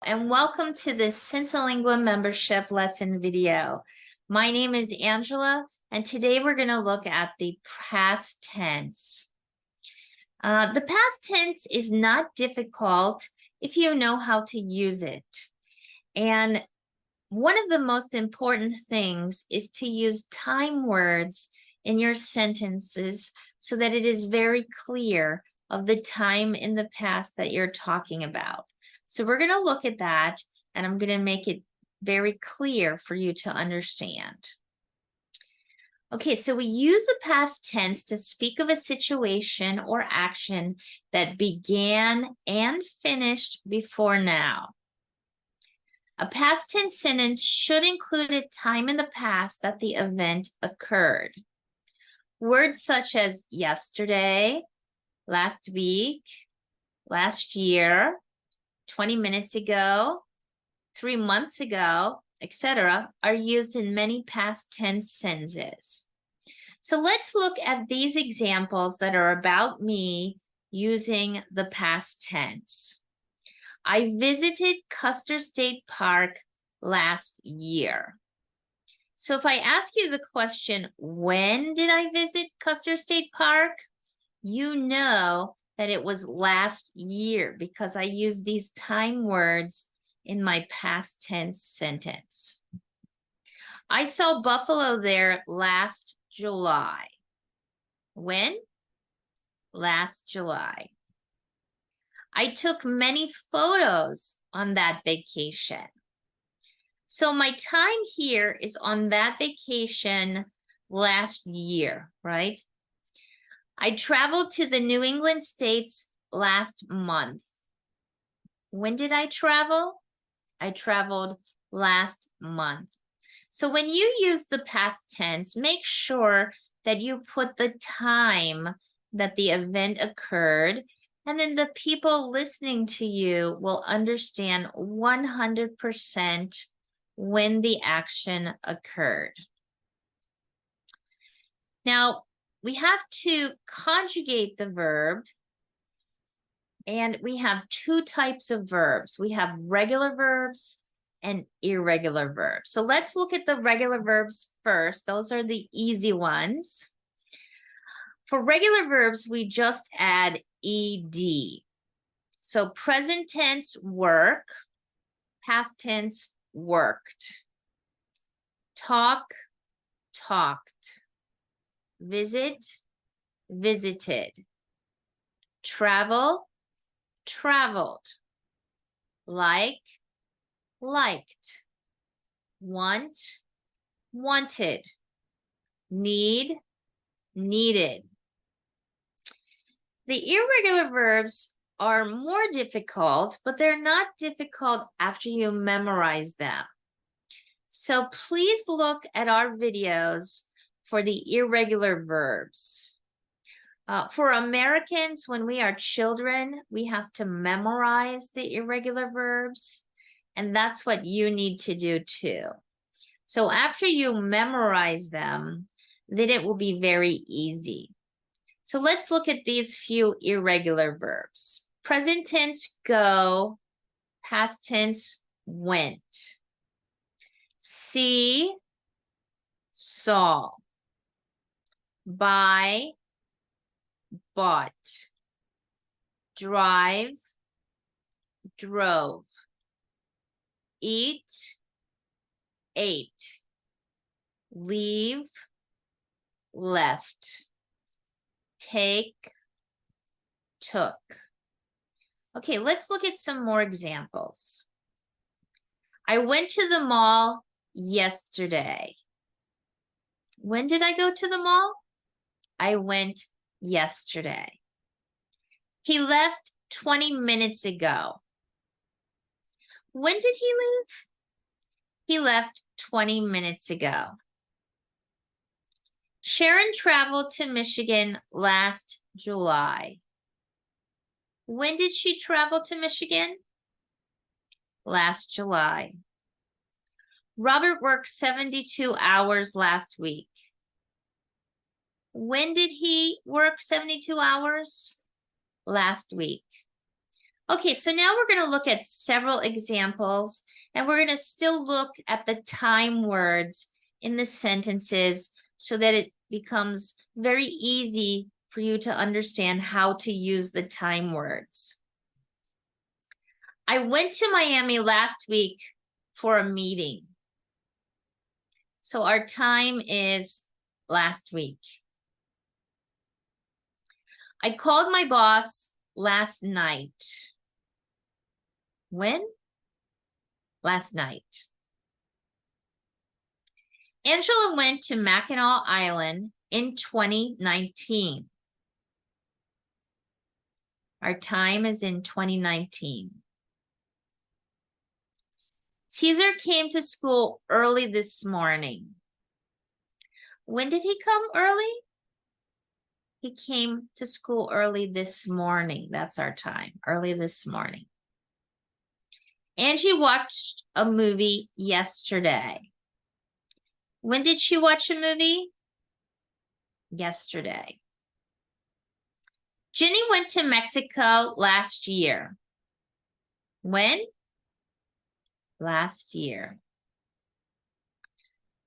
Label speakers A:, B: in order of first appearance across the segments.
A: and welcome to this Sensalingua membership lesson video. My name is Angela, and today we're going to look at the past tense. The past tense is not difficult if you know how to use it. And one of the most important things is to use time words in your sentences so that it is very clear of the time in the past that you're talking about. So we're going to look at that, and I'm going to make it very clear for you to understand. Okay, so we use the past tense to speak of a situation or action that began and finished before now. A past tense sentence should include a time in the past that the event occurred. Words such as yesterday, last week, last year, 20 minutes ago, 3 months ago, etc., are used in many past tense sentences. So let's look at these examples that are about me using the past tense. I visited Custer State Park last year. So if I ask you the question, when did I visit Custer State Park? You know that it was last year because I used these time words in my past tense sentence. I saw buffalo there last July. When? Last July. I took many photos on that vacation. So my time here is on that vacation last year, right? I traveled to the New England states last month. When did I travel? I traveled last month. So when you use the past tense, make sure that you put the time that the event occurred, and then the people listening to you will understand 100% when the action occurred. Now, we have to conjugate the verb, and we have two types of verbs. We have regular verbs and irregular verbs. So let's look at the regular verbs first. Those are the easy ones. For regular verbs, we just add ed. So present tense, work. Past tense, worked. Talk, talked. Visit, visited. Travel, traveled. Like, liked. Want, wanted. Need, needed. The irregular verbs are more difficult, but they're not difficult after you memorize them. So please look at our videos for the irregular verbs. For Americans, when we are children, we have to memorize the irregular verbs, and that's what you need to do too. So after you memorize them, then it will be very easy. So let's look at these few irregular verbs. Present tense, go. Past tense, went. See, saw. Buy, bought. Drive, drove. Eat, ate. Leave, left. Take, took. Okay, let's look at some more examples. I went to the mall yesterday. When did I go to the mall? I went yesterday. He left 20 minutes ago. When did he leave? He left 20 minutes ago. Sharon traveled to Michigan last July. When did she travel to Michigan? Last July. Robert worked 72 hours last week. When did he work 72 hours? Last week. Okay, so now we're going to look at several examples, and we're going to still look at the time words in the sentences so that it becomes very easy for you to understand how to use the time words. I went to Miami last week for a meeting. So our time is last week. I called my boss last night. When? Last night. Angela went to Mackinac Island in 2019. Our time is in 2019. Caesar came to school early this morning. When did he come early? He came to school early this morning. That's our time, early this morning. Angie watched a movie yesterday. When did she watch a movie? Yesterday. Jenny went to Mexico last year. When? Last year.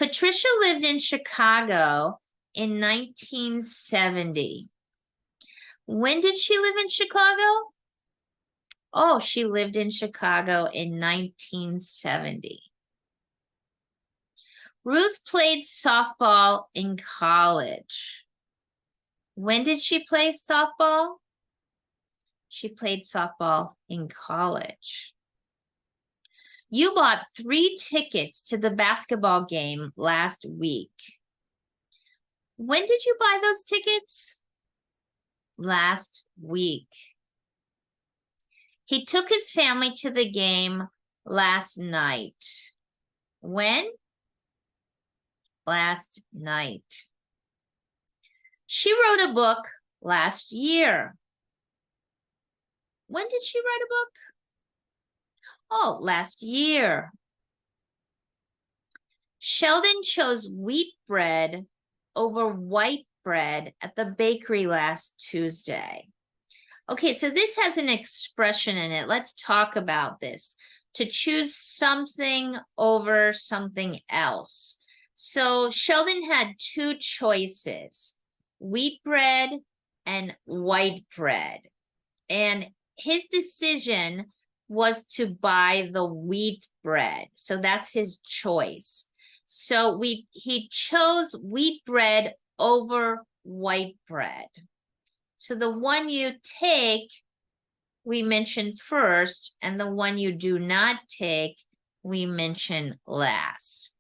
A: Patricia lived in Chicago in 1970. When did she live in Chicago? Oh, she lived in Chicago in 1970. Ruth played softball in college. When did she play softball? She played softball in college. You bought 3 tickets to the basketball game last week. When did you buy those tickets? Last week. He took his family to the game last night. When? Last night. She wrote a book last year. When did she write a book? Oh, last year. Sheldon chose wheat bread over white bread at the bakery last Tuesday. Okay, so this has an expression in it. Let's talk about this. To choose something over something else. So Sheldon had 2 choices, wheat bread and white bread. And his decision was to buy the wheat bread. So that's his choice. So he chose wheat bread over white bread. So the one you take, we mention first, and the one you do not take, we mention last.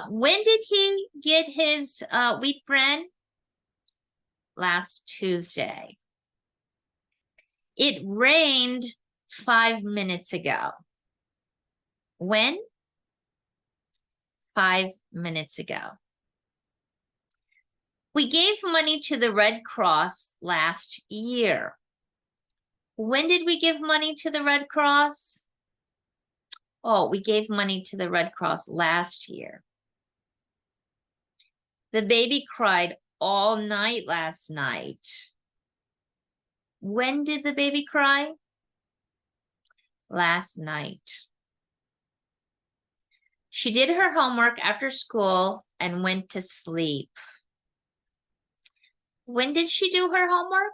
A: When did he get his wheat bread? Last Tuesday. It rained 5 minutes ago. When? 5 minutes ago. We gave money to the Red Cross last year. When did we give money to the Red Cross? Oh, we gave money to the Red Cross last year. The baby cried all night last night. When did the baby cry? Last night. She did her homework after school and went to sleep. When did she do her homework?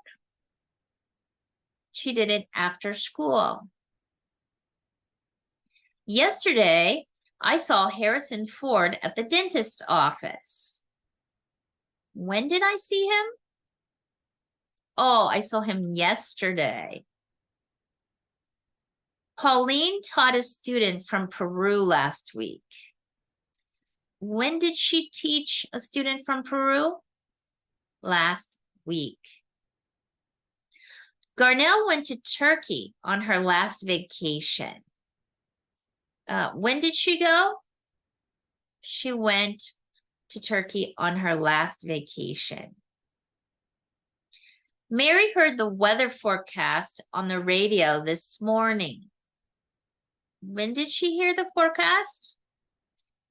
A: She did it after school. Yesterday, I saw Harrison Ford at the dentist's office. When did I see him? Oh, I saw him yesterday. Pauline taught a student from Peru last week. When did she teach a student from Peru? Last week. Garnell went to Turkey on her last vacation. When did she go? She went to Turkey on her last vacation. Mary heard the weather forecast on the radio this morning. When did she hear the forecast?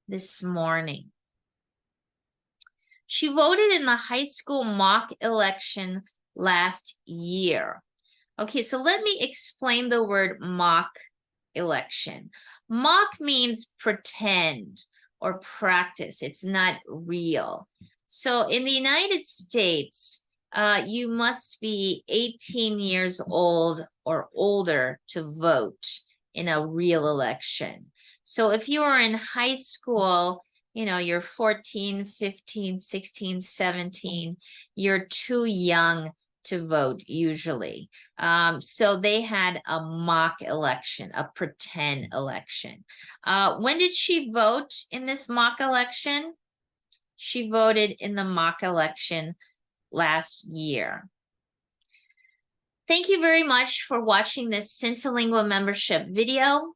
A: This morning. She voted in the high school mock election last year. Okay, so let me explain the word mock election. Mock means pretend or practice. It's not real. So in the United States, you must be 18 years old or older to vote in a real election. So if you are in high school, you know, you're 14, 15, 16, 17, you're too young to vote usually. So they had a mock election, a pretend election. When did she vote in this mock election? She voted in the mock election last year. Thank you very much for watching this Sensalingua membership video.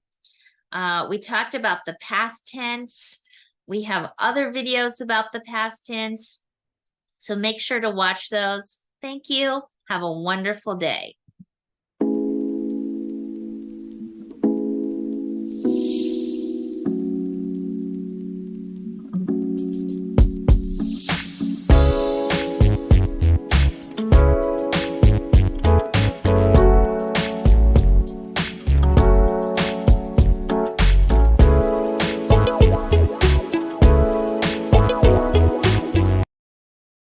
A: We talked about the past tense. We have other videos about the past tense. So make sure to watch those. Thank you. Have a wonderful day.